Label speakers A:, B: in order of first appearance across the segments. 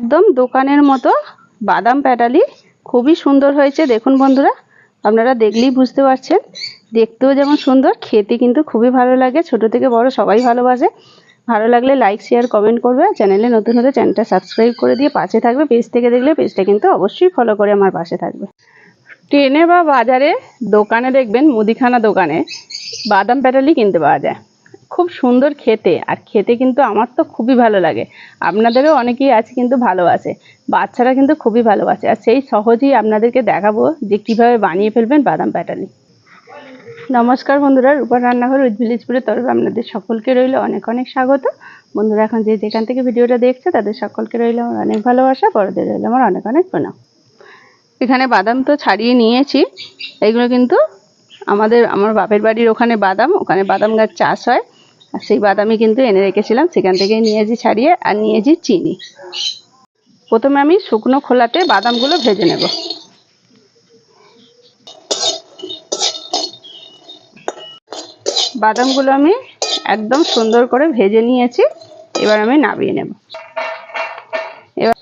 A: একদম দোকানের মতো বাদাম প্যাটালি, খুবই সুন্দর হয়েছে। দেখুন বন্ধুরা, আপনারা দেখলেই বুঝতে পারছেন, দেখতেও যেমন সুন্দর, খেতে কিন্তু খুবই ভালো লাগে। ছোট থেকে বড় সবাই ভালোবাসে। ভালো লাগলে লাইক শেয়ার কমেন্ট করবে। চ্যানেলে নতুন হলে চ্যানেলটা সাবস্ক্রাইব করে দিয়ে পাশে থাকবে। পেজ থেকে দেখলে পেজটা কিন্তু অবশ্যই ফলো করে আমার পাশে থাকবে। ট্রেনে বা বাজারে দোকানে দেখবেন, মুদিখানা দোকানে বাদাম প্যাটালি কিনতে পাওয়া যায়। খুব সুন্দর খেতে, আর খেতে কিন্তু আমার তো খুবই ভালো লাগে। আপনাদেরও অনেকেই আছে কিন্তু ভালোবাসে, বাচ্চারা কিন্তু খুবই ভালোবাসে। আর সেই সহজেই আপনাদেরকে দেখাবো যে কিভাবে বানিয়ে ফেলবেন বাদাম প্যাটালি। নমস্কার বন্ধুরা, রূপার রান্নাঘর উইথ ভিলেজ ফুডের তরফে আপনাদের সকলকে রইল অনেক অনেক স্বাগত। বন্ধুরা এখন যেখান থেকে ভিডিওটা দেখছে তাদের সকলকে রইল আমার অনেক ভালোবাসা, বড়দের রইল আমার অনেক অনেক প্রণাম। এখানে বাদাম তো ছাড়িয়ে নিয়েছি। এইগুলো কিন্তু আমার বাপের বাড়ির ওখানে বাদাম, ওখানে বাদাম গাছ চাষ হয়, আর সেই বাদামই কিন্তু এনে রেখেছিলাম, সেখান থেকে নিয়েছি ছাড়িয়ে। আর নিয়েছি চিনি। প্রথমে আমি শুকনো খোলাতে বাদামগুলো ভেজে নেব। বাদামগুলো আমি একদম সুন্দর করে ভেজে নিয়েছি। এবার আমি নামিয়ে নেব। এবার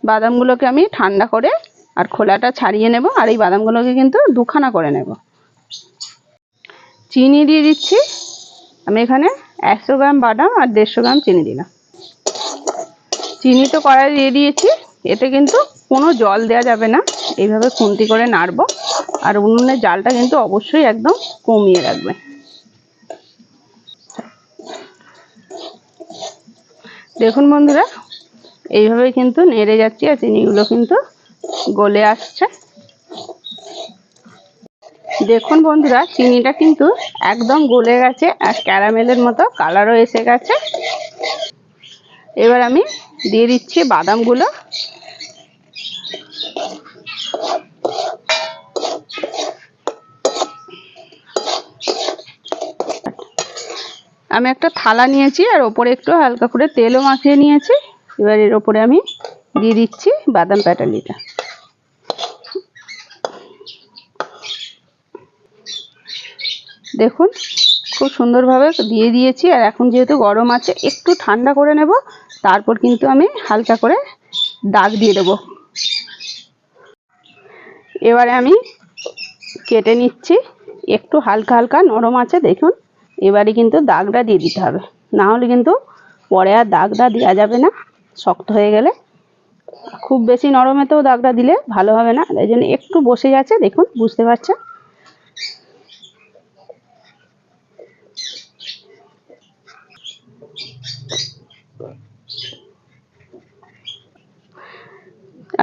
A: বাদামগুলোকে আমি ঠান্ডা করে আর খোলাটা ছাড়িয়ে নেব। আর এই বাদামগুলোকে কিন্তু দুখানা করে নেব। চিনি দিয়ে দিচ্ছি। আমি এখানে 100 গ্রাম বাদাম আর 150 গ্রাম চিনি দিলাম। চিনি তো কড়াই দিয়ে দিয়েছি। এতে কিন্তু কোনো জল দেওয়া যাবে না। এইভাবে খুন্তি করে নাড়বো। আর উনুনের জালটা কিন্তু অবশ্যই একদম কমিয়ে রাখবে। দেখুন বন্ধুরা, এইভাবে কিন্তু নেড়ে যাচ্ছি আর চিনিগুলো কিন্তু গলে আসছে। দেখুন বন্ধুরা, চিনিটা কিন্তু একদম গলে গেছে আর ক্যারামেলের মতো কালারও এসে গেছে। এবার আমি দিয়ে দিচ্ছি বাদামগুলো। আমি একটা থালা নিয়েছি আর ওপরে একটু হালকা করে তেলও মাখিয়ে নিয়েছি। এবার এর ওপরে আমি দিয়ে দিচ্ছি বাদাম প্যাটালিটা। দেখুন খুব সুন্দরভাবে দিয়ে দিয়েছি। আর এখন যেহেতু গরম আছে, একটু ঠান্ডা করে নেব, তারপর কিন্তু আমি হালকা করে দাগ দিয়ে দেব। এবারে আমি কেটে নিচ্ছি। একটু হালকা হালকা নরম আছে, দেখুন। এবারে কিন্তু দাগটা দিয়ে দিতে হবে, না হলে কিন্তু পরে আর দাগটা দেওয়া যাবে না, শক্ত হয়ে গেলে। খুব বেশি নরমেতেও দাগটা দিলে ভালো হবে না, এই জন্য একটু বসে যাচ্ছে, দেখুন বুঝতে পারছেন।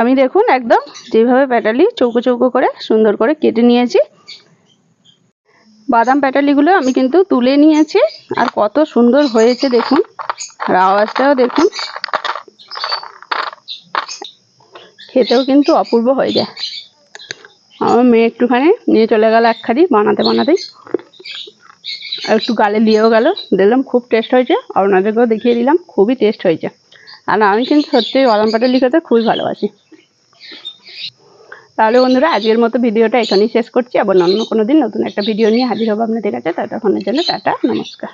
A: আমি দেখুন একদম যেভাবে প্যাটালি চৌকো চৌকো করে সুন্দর করে কেটে নিয়েছি। বাদাম প্যাটালিগুলো আমি কিন্তু তুলে নিয়েছি। আর কত সুন্দর হয়েছে দেখুন, আর আওয়াজটাও দেখুন, খেতেও কিন্তু অপূর্ব হয়ে যায়। আমার মেয়ে একটুখানি নিয়ে চলে গেল একখানি বানাতে বানাতেই, আর একটু গালে দিয়েও গেল। দিলাম, খুব টেস্ট হয়েছে, আপনাদেরকেও দেখিয়ে দিলাম, খুবই টেস্ট হয়েছে। আর আমি কিন্তু সত্যি বাদাম প্যাটালি খেতে খুবই ভালোবাসি। তাহলে বন্ধুরা, আজকের মতো ভিডিওটা এখানেই শেষ করছি। আবার অন্য কোনো দিন নতুন একটা ভিডিও নিয়ে হাজির হবো আপনাদের কাছে। ততক্ষণের জন্য টাটা, নমস্কার।